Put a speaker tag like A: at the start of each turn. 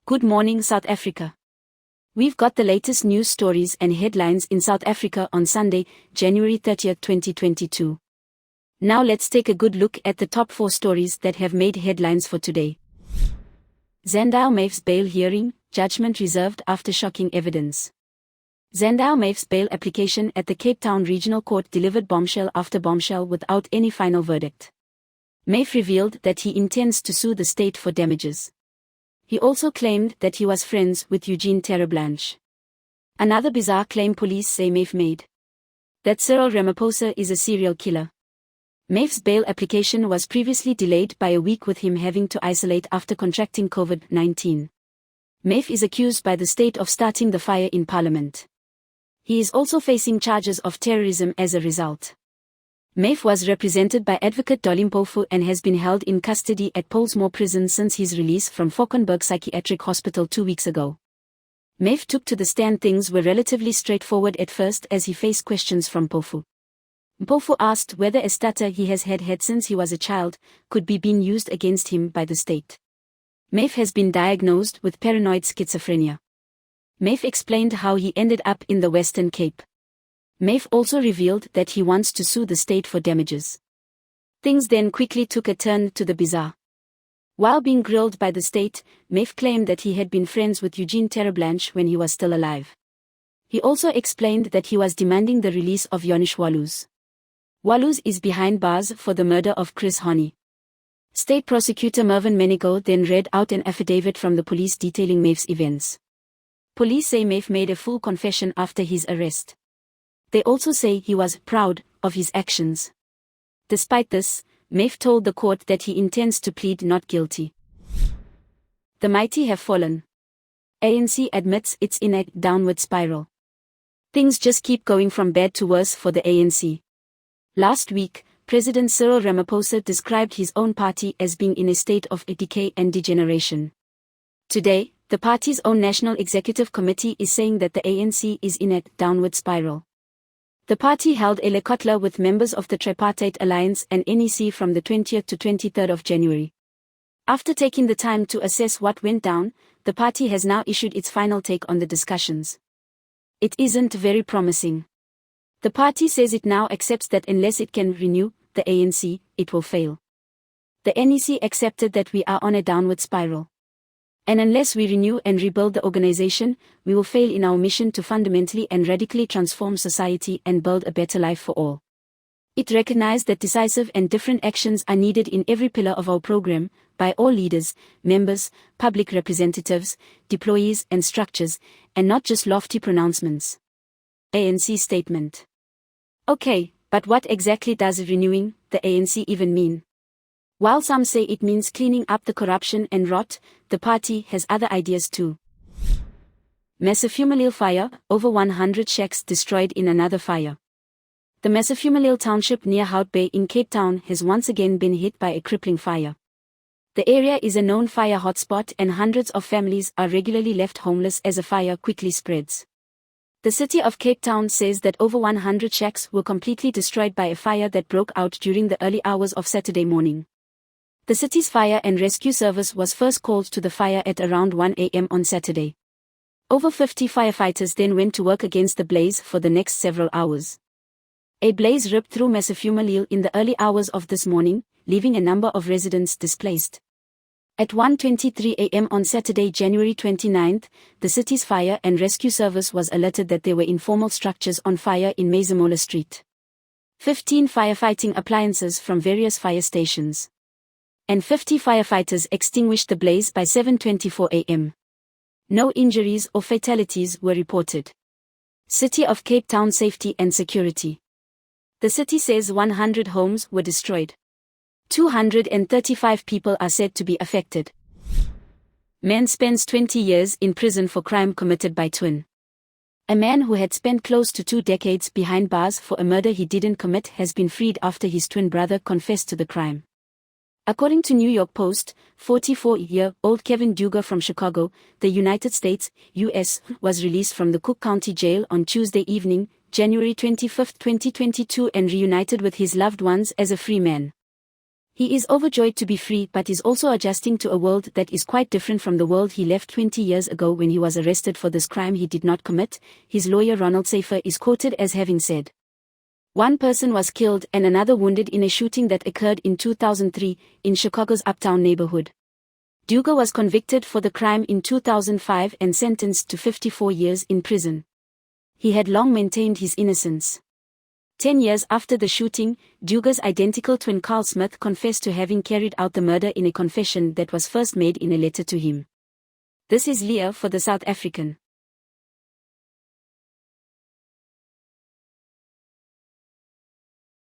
A: Good morning, South Africa. We've got the latest news stories and headlines in South Africa on Sunday, January 30, 2022. Now let's take a good look at the top 4 stories that have made headlines for today. Zandile Mafe's bail hearing, judgment reserved after shocking evidence. Zandile Mafe's bail application at the Cape Town Regional Court delivered bombshell after bombshell without any final verdict. Mafe revealed that he intends to sue the state for damages. He also claimed that he was friends with Eugène Terre'Blanche. Another bizarre claim police say Mafe made: that Cyril Ramaphosa is a serial killer. Mafe's bail application was previously delayed by a week with him having to isolate after contracting COVID-19. Mafe is accused by the state of starting the fire in Parliament. He is also facing charges of terrorism as a result. Mafe was represented by advocate Dolly Mpofu and has been held in custody at Pollsmoor Prison since his release from Fokenburg Psychiatric Hospital 2 weeks ago. Mafe took to the stand. Things were relatively straightforward at first as he faced questions from Mpofu. Mpofu asked whether a stutter he has had since he was a child could be being used against him by the state. Mafe has been diagnosed with paranoid schizophrenia. Mafe explained how he ended up in the Western Cape. Mafe also revealed that he wants to sue the state for damages. Things then quickly took a turn to the bizarre. While being grilled by the state, Mafe claimed that he had been friends with Eugène Terre'Blanche when he was still alive. He also explained that he was demanding the release of Yonish Walus. Walus is behind bars for the murder of Chris Honey. State Prosecutor Mervyn Menigo then read out an affidavit from the police detailing Mafe's events. Police say Mafe made a full confession after his arrest. They also say he was proud of his actions. Despite this, Mafe told the court that he intends to plead not guilty. The mighty have fallen. ANC admits it's in a downward spiral. Things just keep going from bad to worse for the ANC. Last week, President Cyril Ramaphosa described his own party as being in a state of decay and degeneration. Today, the party's own National Executive Committee is saying that the ANC is in a downward spiral. The party held a lekotla with members of the Tripartite Alliance and NEC from the 20th to 23rd of January. After taking the time to assess what went down, the party has now issued its final take on the discussions. It isn't very promising. The party says it now accepts that unless it can renew the ANC, it will fail. The NEC accepted that we are on a downward spiral. And unless we renew and rebuild the organization, we will fail in our mission to fundamentally and radically transform society and build a better life for all. It recognized that decisive and different actions are needed in every pillar of our program, by all leaders, members, public representatives, deployees and structures, and not just lofty pronouncements. ANC statement. Okay, but what exactly does renewing the ANC even mean? While some say it means cleaning up the corruption and rot, the party has other ideas too. Masefumalile fire, over 100 shacks destroyed in another fire. The Masefumalile township near Hout Bay in Cape Town has once again been hit by a crippling fire. The area is a known fire hotspot and hundreds of families are regularly left homeless as a fire quickly spreads. The city of Cape Town says that over 100 shacks were completely destroyed by a fire that broke out during the early hours of Saturday morning. The city's fire and rescue service was first called to the fire at around 1 a.m. on Saturday. Over 50 firefighters then went to work against the blaze for the next several hours. A blaze ripped through Masefumalile in the early hours of this morning, leaving a number of residents displaced. At 1:23 a.m. on Saturday, January 29, the city's fire and rescue service was alerted that there were informal structures on fire in Masemola Street. 15 firefighting appliances from various fire stations and 50 firefighters extinguished the blaze by 7:24 a.m. No injuries or fatalities were reported. City of Cape Town Safety and Security. The city says 100 homes were destroyed. 235 people are said to be affected. Man spends 20 years in prison for crime committed by twin. A man who had spent close to 2 decades behind bars for a murder he didn't commit has been freed after his twin brother confessed to the crime. According to New York Post, 44-year-old Kevin Duga from Chicago, the United States, U.S., was released from the Cook County Jail on Tuesday evening, January 25, 2022 and reunited with his loved ones as a free man. He is overjoyed to be free but is also adjusting to a world that is quite different from the world he left 20 years ago when he was arrested for this crime he did not commit. His lawyer Ronald Safer is quoted as having said, "One person was killed and another wounded in a shooting that occurred in 2003 in Chicago's Uptown neighborhood. Duga was convicted for the crime in 2005 and sentenced to 54 years in prison. He had long maintained his innocence." 10 years after the shooting, Duga's identical twin Carl Smith confessed to having carried out the murder in a confession that was first made in a letter to him. This is Leah for the South African.